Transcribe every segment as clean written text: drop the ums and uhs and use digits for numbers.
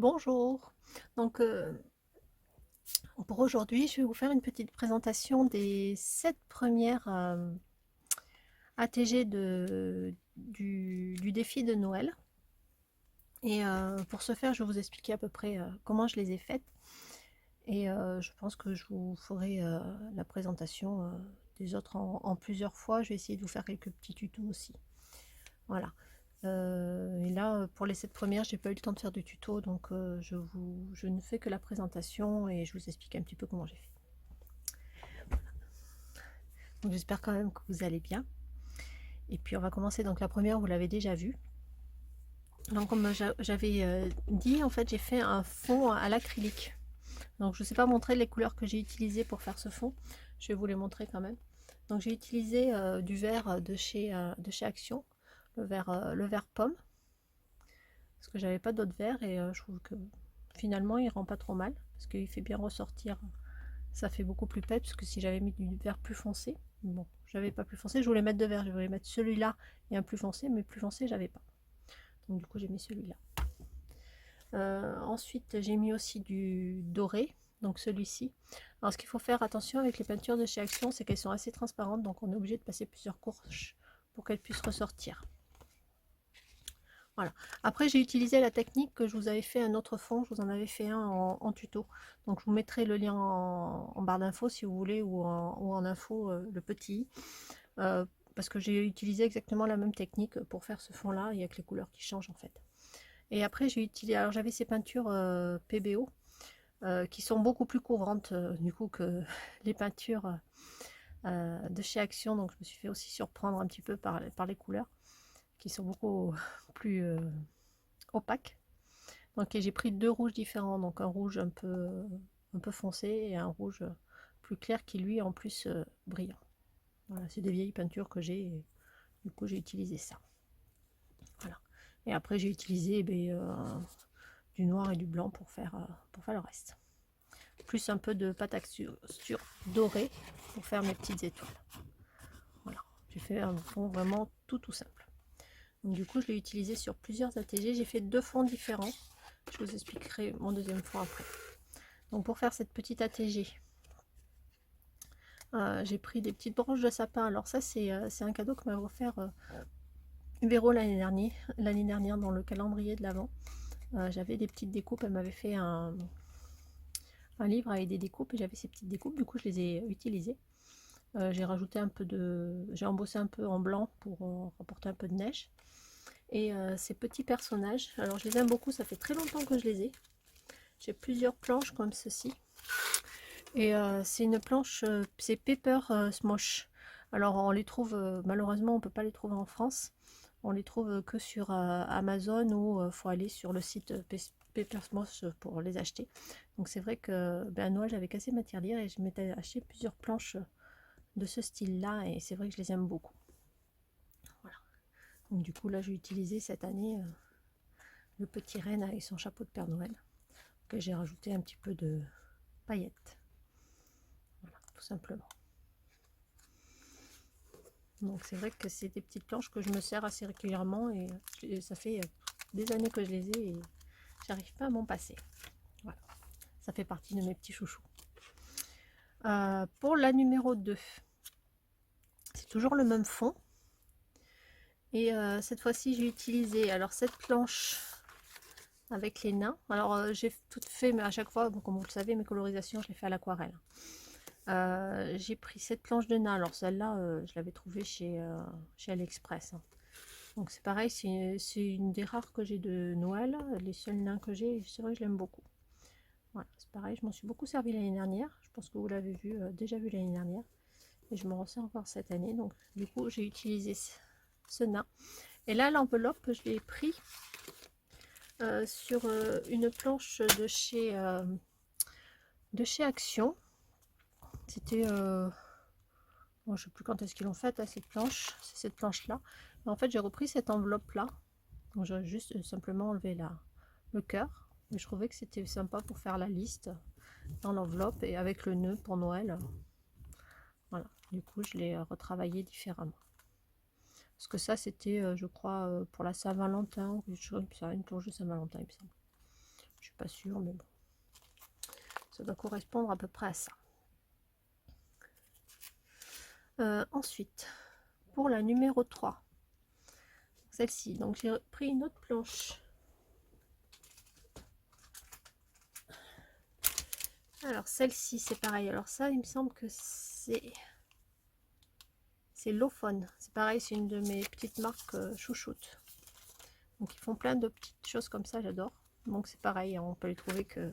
Bonjour. Donc pour aujourd'hui, je vais vous faire une petite présentation des 7 premières ATG du défi de Noël. Et pour ce faire, je vais vous expliquer à peu près comment je les ai faites. Et je pense que je vous ferai la présentation des autres en plusieurs fois. Je vais essayer de vous faire quelques petits tutos aussi. Voilà. Et là, pour les 7 premières, j'ai pas eu le temps de faire de tuto, donc je ne fais que la présentation et je vous explique un petit peu comment j'ai fait. Donc j'espère quand même que vous allez bien. Et puis on va commencer. Donc la première, vous l'avez déjà vue. Donc comme j'avais dit, en fait, j'ai fait un fond à l'acrylique. Donc je ne sais pas montrer les couleurs que j'ai utilisées pour faire ce fond. Je vais vous les montrer quand même. Donc j'ai utilisé du vert de chez Action, le vert pomme, parce que j'avais pas d'autre vert et je trouve que finalement il rend pas trop mal parce qu'il fait bien ressortir, ça fait beaucoup plus pep, parce que si j'avais mis du vert plus foncé, bon, j'avais pas plus foncé, je voulais mettre de vert, je voulais mettre celui-là et un plus foncé, mais plus foncé j'avais pas, donc du coup j'ai mis celui-là. Ensuite j'ai mis aussi du doré, donc celui-ci. Alors ce qu'il faut faire attention avec les peintures de chez Action, c'est qu'elles sont assez transparentes, donc on est obligé de passer plusieurs couches pour qu'elles puissent ressortir. Voilà. Après, j'ai utilisé la technique que je vous avais fait un autre fond, je vous en avais fait un en tuto. Donc, je vous mettrai le lien en barre d'infos si vous voulez, ou en info, le petit. Parce que j'ai utilisé exactement la même technique pour faire ce fond-là. Il y a que les couleurs qui changent en fait. Et après, j'ai utilisé. Alors, j'avais ces peintures PBO qui sont beaucoup plus couvrantes du coup que les peintures de chez Action. Donc, je me suis fait aussi surprendre un petit peu par les couleurs qui sont beaucoup plus opaque. Donc j'ai pris deux rouges différents, donc un rouge un peu foncé et un rouge plus clair qui lui est en plus brillant. Voilà, c'est des vieilles peintures que j'ai, du coup j'ai utilisé ça. Voilà. Et après j'ai utilisé du noir et du blanc pour faire le reste. Plus un peu de pâte à texture dorée pour faire mes petites étoiles. Voilà, j'ai fait un fond vraiment tout simple. Donc du coup je l'ai utilisé sur plusieurs ATG, j'ai fait deux fonds différents. Je vous expliquerai mon deuxième fond après. Donc pour faire cette petite ATG, j'ai pris des petites branches de sapin. Alors ça c'est un cadeau que m'a offert Véro l'année dernière dans le calendrier de l'Avent. J'avais des petites découpes, elle m'avait fait un livre avec des découpes et j'avais ces petites découpes, du coup je les ai utilisées. J'ai rajouté un peu j'ai embossé un peu en blanc pour rapporter un peu de neige. Et ces petits personnages, alors je les aime beaucoup, ça fait très longtemps que je les ai. J'ai plusieurs planches comme ceci. Et c'est une planche, c'est Paper Smosh. Alors on les trouve, malheureusement on peut pas les trouver en France. On les trouve que sur Amazon, ou faut aller sur le site Paper Smosh pour les acheter. Donc c'est vrai que à Noël j'avais cassé ma tirelire et je m'étais acheté plusieurs planches de ce style là et c'est vrai que je les aime beaucoup. Voilà. Donc du coup là j'ai utilisé cette année le petit renne avec son chapeau de Père Noël, que j'ai rajouté un petit peu de paillettes. Voilà, tout simplement. Donc c'est vrai que c'est des petites planches que je me sers assez régulièrement et ça fait des années que je les ai et j'arrive pas à m'en passer. Voilà, ça fait partie de mes petits chouchous. Pour la numéro 2, c'est toujours le même fond. Et cette fois-ci j'ai utilisé alors cette planche avec les nains. Alors j'ai tout fait, mais à chaque fois, bon, comme vous le savez, mes colorisations je les fais à l'aquarelle. J'ai pris cette planche de nain. Alors celle-là, je l'avais trouvée chez AliExpress. Hein. Donc c'est pareil, c'est une des rares que j'ai de Noël. Les seuls nains que j'ai, c'est vrai que je l'aime beaucoup. Voilà, c'est pareil, je m'en suis beaucoup servi l'année dernière. Je pense que vous l'avez vu, déjà vu l'année dernière. Et je me ressers encore cette année. Donc du coup, j'ai utilisé ce nain. Et là, l'enveloppe, je l'ai pris sur une planche de chez Action. C'était... bon, je sais plus quand est-ce qu'ils l'ont faite, à cette planche. C'est cette planche-là. En fait, j'ai repris cette enveloppe-là. Donc, j'ai juste simplement enlevé le cœur. Mais je trouvais que c'était sympa pour faire la liste dans l'enveloppe et avec le nœud pour Noël. Voilà. Du coup, je l'ai retravaillé différemment. Parce que ça, c'était, je crois, pour la Saint-Valentin ou quelque chose comme ça, une planche de Saint-Valentin, il me semble. Je suis pas sûre, mais bon. Ça doit correspondre à peu près à ça. Ensuite, pour la numéro 3, celle-ci, donc j'ai pris une autre planche. Alors celle-ci, c'est pareil. Alors ça, il me semble que c'est Lofone. C'est pareil, c'est une de mes petites marques chouchoutes. Donc ils font plein de petites choses comme ça, j'adore. Donc c'est pareil, on peut les trouver que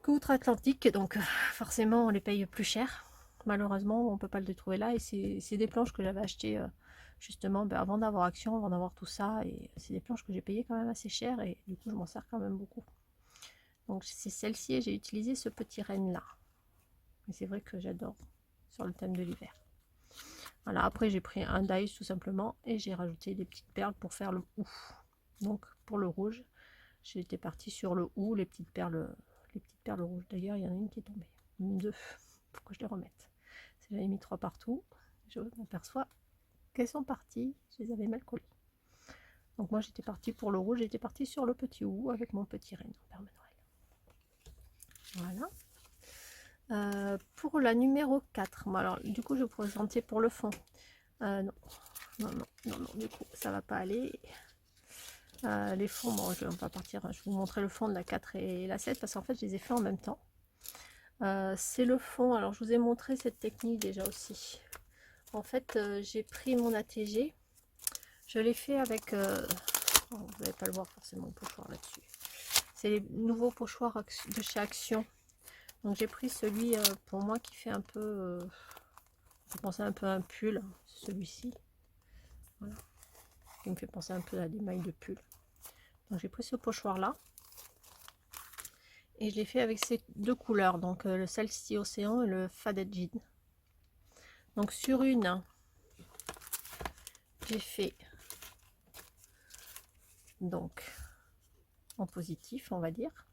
outre-Atlantique, donc forcément on les paye plus cher. Malheureusement, on peut pas les trouver là. Et c'est des planches que j'avais achetées justement avant d'avoir Action, avant d'avoir tout ça. Et c'est des planches que j'ai payées quand même assez cher. Et du coup, je m'en sers quand même beaucoup. Donc c'est celle-ci et j'ai utilisé ce petit renne là. Et c'est vrai que j'adore sur le thème de l'hiver. Voilà, après j'ai pris un dice tout simplement et j'ai rajouté des petites perles pour faire le ou. Donc pour le rouge, j'étais partie sur le ou, les petites perles rouges. D'ailleurs, il y en a une qui est tombée. Deux. Faut que je les remette. J'avais mis 3 partout. Je m'aperçois qu'elles sont parties. Je les avais mal collées. Donc moi j'étais partie pour le rouge. J'étais partie sur le petit ou avec mon petit renne en Père Noël. Voilà. Pour la numéro 4. Bon, alors du coup je vais vous présenter pour le fond. Non, du coup ça va pas aller. Les fonds, bon, on va partir, je vais vous montrer le fond de la 4 et la 7 parce qu'en fait je les ai fait en même temps. C'est le fond, alors je vous ai montré cette technique déjà aussi. En fait j'ai pris mon ATG, je l'ai fait avec, vous n'allez pas le voir forcément le pochoir là-dessus. C'est les nouveaux pochoirs de chez Action. Donc j'ai pris celui pour moi qui fait un peu, je pensais un peu à un pull, celui-ci. Voilà. Qui me fait penser un peu à des mailles de pull. Donc j'ai pris ce pochoir là. Et je l'ai fait avec ces deux couleurs, donc le celle-ci océan et le Faded Jean. Donc sur une, j'ai fait donc en positif, on va dire.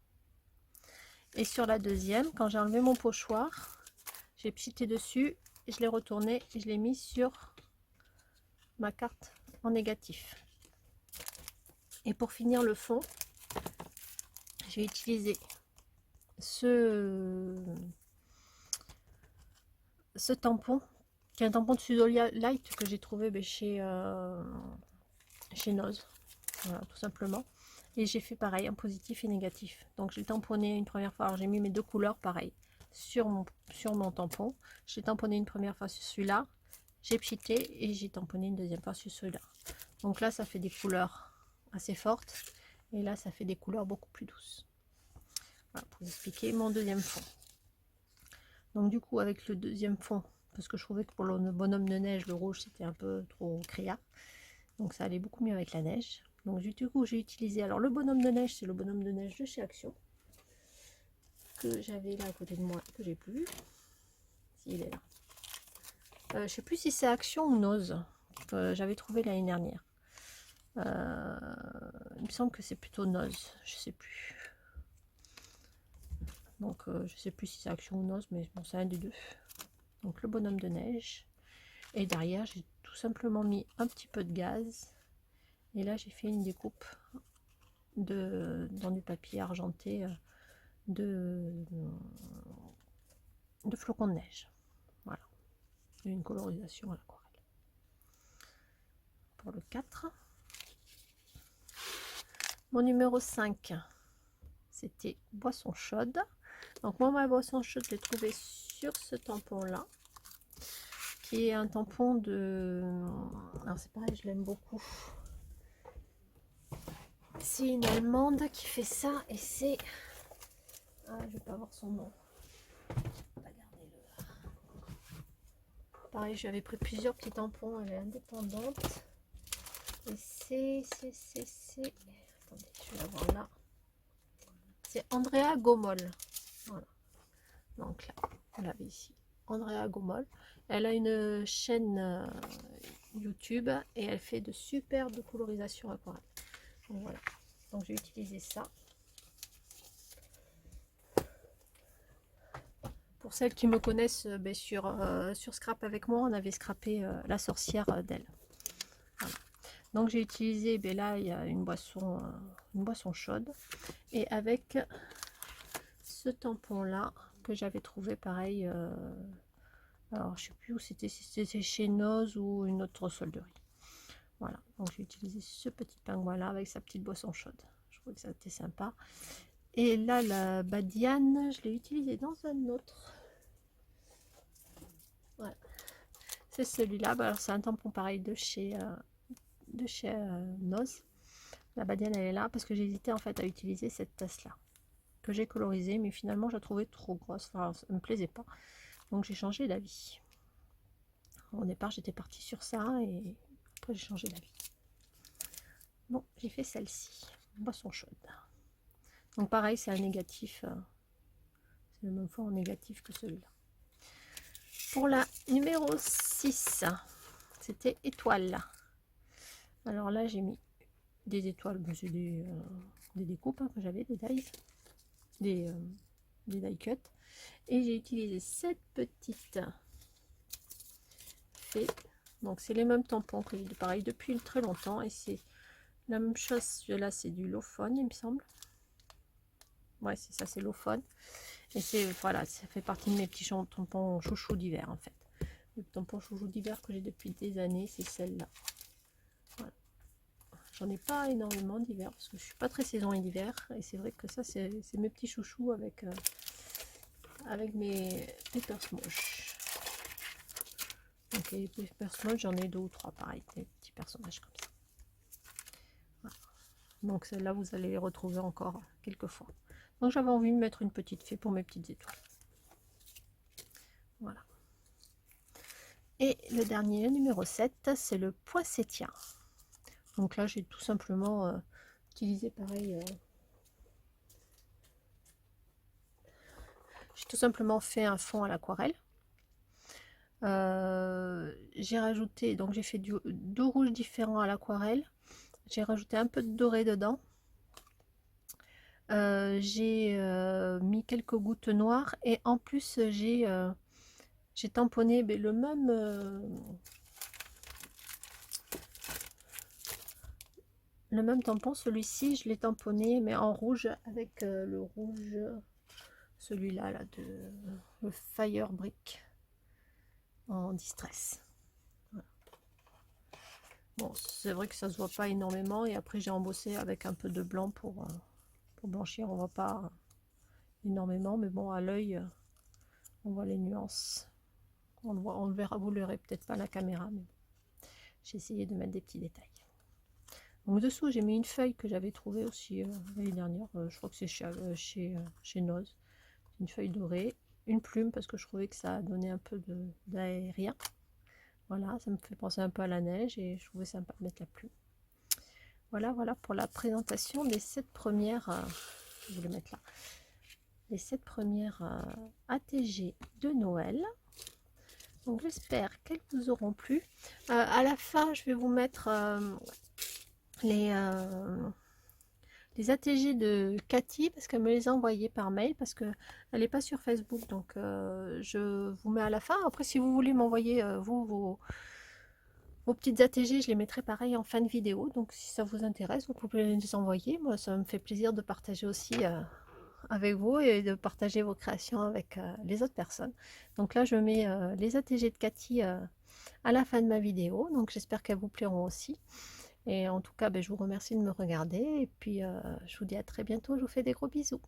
Et sur la deuxième, quand j'ai enlevé mon pochoir, j'ai pchité dessus, et je l'ai retourné et je l'ai mis sur ma carte en négatif. Et pour finir le fond, j'ai utilisé ce tampon, qui est un tampon de Sudo Light que j'ai trouvé chez Noz. Voilà, tout simplement. Et j'ai fait pareil, un positif et négatif. Donc j'ai tamponné une première fois. Alors j'ai mis mes deux couleurs pareil sur mon tampon. J'ai tamponné une première fois sur celui-là. J'ai pchité et j'ai tamponné une deuxième fois sur celui-là. Donc là, ça fait des couleurs assez fortes. Et là, ça fait des couleurs beaucoup plus douces. Voilà, pour vous expliquer mon deuxième fond. Donc du coup, avec le deuxième fond, parce que je trouvais que pour le bonhomme de neige, le rouge, c'était un peu trop criard. Donc ça allait beaucoup mieux avec la neige. Donc du coup j'ai utilisé, alors le bonhomme de neige, c'est le bonhomme de neige de chez Action. Que j'avais là à côté de moi, que j'ai plus. S'il est là. Je sais plus si c'est Action ou Noz. J'avais trouvé l'année dernière. Il me semble que c'est plutôt Noz, je sais plus. Donc je sais plus si c'est Action ou Noz, mais bon, c'est un des deux. Donc le bonhomme de neige. Et derrière j'ai tout simplement mis un petit peu de gaz. Et là j'ai fait une découpe dans du papier argenté de flocons de neige. Voilà. Et une colorisation à l'aquarelle. Pour le 4. Mon numéro 5, c'était boisson chaude. Donc moi, ma boisson chaude, je l'ai trouvée sur ce tampon-là. Qui est un tampon de... Alors c'est pareil, je l'aime beaucoup. C'est une Allemande qui fait ça et c'est... Ah, je vais pas voir son nom. Regardez-le. Pareil, j'avais pris plusieurs petits tampons, elle est indépendante. Et c'est... Attendez, je vais la voir là. C'est Andrea Gomol. Voilà. Donc là, vous l'avez ici. Andrea Gomol. Elle a une chaîne YouTube et elle fait de superbes colorisations aquarelles. Donc voilà. Donc j'ai utilisé ça. Pour celles qui me connaissent sur Scrap avec moi, on avait scrappé la sorcière d'elle. Voilà. Donc j'ai utilisé, ben là il y a une boisson chaude, et avec ce tampon là que j'avais trouvé pareil, alors je sais plus où c'était, si c'était chez Noz ou une autre solderie. Voilà, donc j'ai utilisé ce petit pingouin là avec sa petite boisson chaude. Je trouvais que ça était sympa. Et là la Badiane, je l'ai utilisé dans un autre. Voilà. C'est celui-là. Alors c'est un tampon pareil de chez Noz. La Badiane elle est là parce que j'hésitais en fait à utiliser cette tasse là que j'ai colorisée, mais finalement je la trouvais trop grosse. Enfin, ça me plaisait pas. Donc j'ai changé d'avis. Au départ j'étais partie sur ça et après j'ai changé d'avis. Bon, j'ai fait celle-ci, boisson chaude. Donc pareil, c'est un négatif. C'est le même fond en négatif que celui-là. Pour la numéro 6, c'était étoile. Alors là, j'ai mis des étoiles. C'est des découpes que j'avais, des dies. Des die cut. Et j'ai utilisé cette petite fée. Donc c'est les mêmes tampons que j'ai pareil depuis très longtemps. Et c'est la même chose. Là, c'est du Lofone, il me semble. Ouais, c'est ça, c'est Lofone. Et c'est, voilà, ça fait partie de mes petits tampons chouchou d'hiver en fait. Le tampon chouchou d'hiver que j'ai depuis des années, c'est celle-là. Voilà. J'en ai pas énormément d'hiver parce que je suis pas très saison et d'hiver. Et c'est vrai que ça, c'est mes petits chouchous avec, avec mes Paper Smosh. Donc les Paper Smosh, j'en ai 2 ou 3 pareil, des petits personnages comme ça. Voilà. Donc celle-là, vous allez les retrouver encore quelques fois. Donc j'avais envie de mettre une petite fée pour mes petites étoiles. Voilà. Et le dernier, le numéro 7, c'est le poinsettia. Donc là, j'ai tout simplement utilisé pareil. J'ai tout simplement fait un fond à l'aquarelle. J'ai rajouté, donc j'ai fait deux rouges différents à l'aquarelle. J'ai rajouté un peu de doré dedans. J'ai mis quelques gouttes noires et en plus j'ai tamponné le même tampon. Celui-ci je l'ai tamponné mais en rouge avec le rouge, celui-là là, de le Fire Brick en distress. Voilà. Bon, c'est vrai que ça se voit pas énormément et après j'ai embossé avec un peu de blanc pour blanchir. On voit pas énormément mais bon, à l'œil on voit les nuances. On le verra, vous le verrez peut-être pas à la caméra, mais j'ai essayé de mettre des petits détails. Donc dessous j'ai mis une feuille que j'avais trouvée aussi l'année dernière, je crois que c'est chez Noz, une feuille dorée, une plume parce que je trouvais que ça donnait un peu d'aérien. Voilà, ça me fait penser un peu à la neige et je trouvais sympa de mettre la plume. Voilà, voilà pour la présentation des 7 premières, je vais le mettre là, les 7 premières ATG de Noël. Donc j'espère qu'elles vous auront plu. À la fin, je vais vous mettre les ATG de Cathy parce qu'elle me les a envoyés par mail parce qu'elle n'est pas sur Facebook. Donc je vous mets à la fin. Après, si vous voulez m'envoyer vos petites ATG, je les mettrai pareil en fin de vidéo. Donc si ça vous intéresse, vous pouvez les envoyer. Moi, ça me fait plaisir de partager aussi avec vous et de partager vos créations avec les autres personnes. Donc là je mets les ATG de Cathy à la fin de ma vidéo, donc j'espère qu'elles vous plairont aussi. Et en tout cas, je vous remercie de me regarder et puis je vous dis à très bientôt, je vous fais des gros bisous.